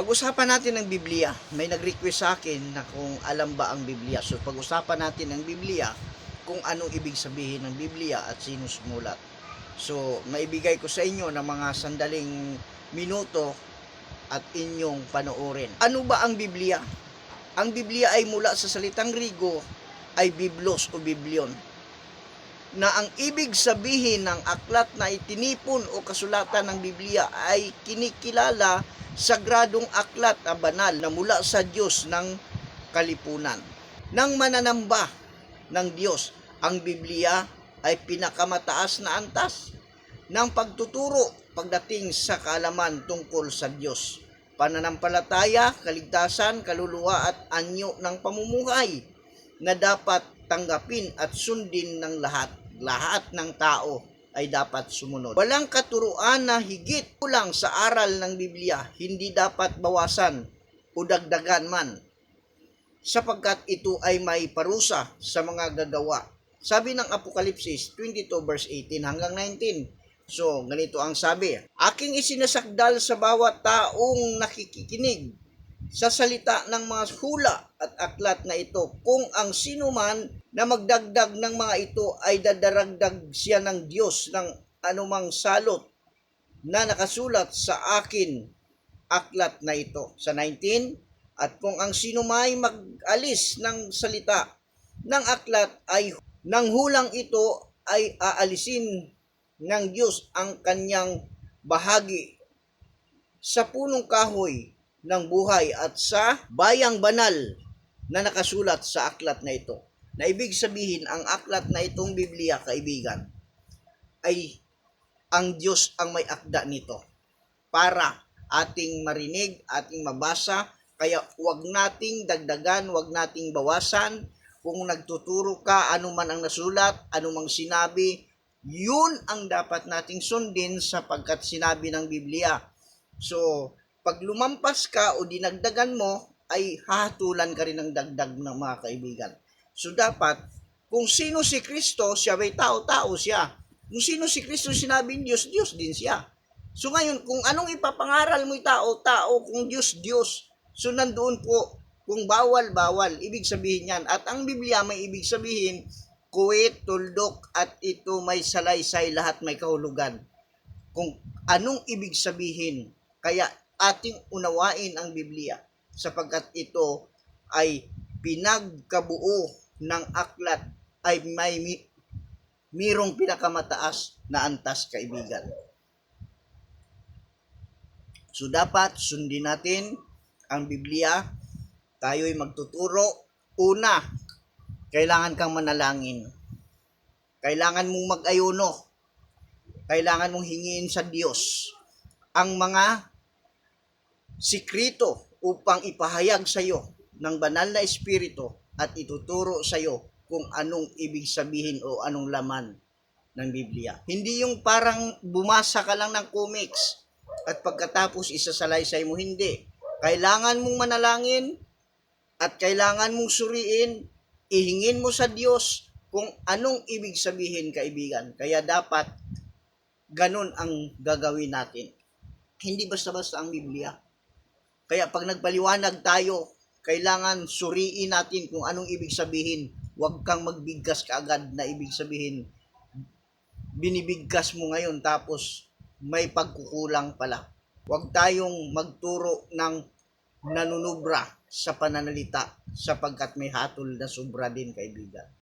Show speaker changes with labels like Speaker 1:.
Speaker 1: Pag-usapan natin ang Biblia. May nag-request sa akin na kung alam ba ang Biblia. So pag-usapan natin ang Biblia, kung anong ibig sabihin ng Biblia at sino sumulat. So maibigay ko sa inyo ng mga sandaling minuto at inyong panoorin. Ano ba ang Biblia? Ang Biblia ay mula sa salitang Griego ay Biblos o Biblion, na ang ibig sabihin ng aklat na itinipon o kasulatan ng Biblia ay kinikilala sagradong aklat na banal na mula sa Diyos ng kalipunan. Nang mananamba ng Diyos, ang Biblia ay pinakamataas na antas ng pagtuturo pagdating sa kaalaman tungkol sa Diyos, pananampalataya, kaligtasan, kaluluwa at anyo ng pamumuhay na dapat tanggapin at sundin ng lahat. Lahat ng tao ay dapat sumunod. Walang katuruan na higit kulang sa aral ng Biblia, hindi dapat bawasan o dagdagan man, sapagkat ito ay may parusa sa mga gagawa. Sabi ng Apokalipsis 22 verse 18 hanggang 19. So, ganito ang sabi: aking isinasakdal sa bawat taong nakikinig sa salita ng mga hula at aklat na ito, kung ang sino man na magdagdag ng mga ito ay dadaragdag siya ng Diyos ng anumang salot na nakasulat sa akin aklat na ito. Sa 19, at kung ang sino may mag-alis ng salita ng aklat ay ng hulang ito ay aalisin ng Diyos ang kanyang bahagi sa punong kahoy ng buhay at sa bayang banal na nakasulat sa aklat na ito. Na ibig sabihin, ang aklat na itong Biblia, kaibigan, ay ang Diyos ang may akda nito para ating marinig, ating mabasa. Kaya huwag nating dagdagan, huwag nating bawasan. Kung nagtuturo ka, ano man ang nasulat, ano mang sinabi, yun ang dapat nating sundin sapagkat sinabi ng Biblia. So, pag lumampas ka o dinagdagan mo, ay hahatulan ka rin ng dagdag ng mga kaibigan. So dapat, kung sino si Kristo, siya may tao-tao siya. Kung sino si Kristo sinabing Diyos, Diyos din siya. So ngayon, kung anong ipapangaral mo'y tao-tao, kung Diyos, Diyos, so nandoon po, kung bawal, bawal, ibig sabihin yan. At ang Biblia may ibig sabihin, kuwit, tuldok, at ito may salaysay, lahat may kahulugan. Kung anong ibig sabihin, kaya ating unawain ang Biblia sapagkat ito ay pinagkabuo ng aklat ay may mirong pinakamataas na antas, kaibigan. So dapat sundin natin ang Biblia. Tayo'y magtuturo. Una, kailangan kang manalangin. Kailangan mong mag-ayuno. Kailangan mong hingin sa Diyos ang mga sikrito upang ipahayag sa iyo ng banal na espiritu at ituturo sa iyo kung anong ibig sabihin o anong laman ng Biblia. Hindi yung parang bumasa ka lang ng comics at pagkatapos isasalaysay mo, hindi. Kailangan mong manalangin at kailangan mong suriin, ihingin mo sa Diyos kung anong ibig sabihin, kaibigan. Kaya dapat ganun ang gagawin natin. Hindi basta-basta ang Biblia. Kaya pag nagpaliwanag tayo, kailangan suriin natin kung anong ibig sabihin. Huwag kang magbigkas kaagad na ibig sabihin. Binibigkas mo ngayon tapos may pagkukulang pala. Huwag tayong magturo ng nanunubra sa pananalita sapagkat may hatol na sobra din, kaibigan.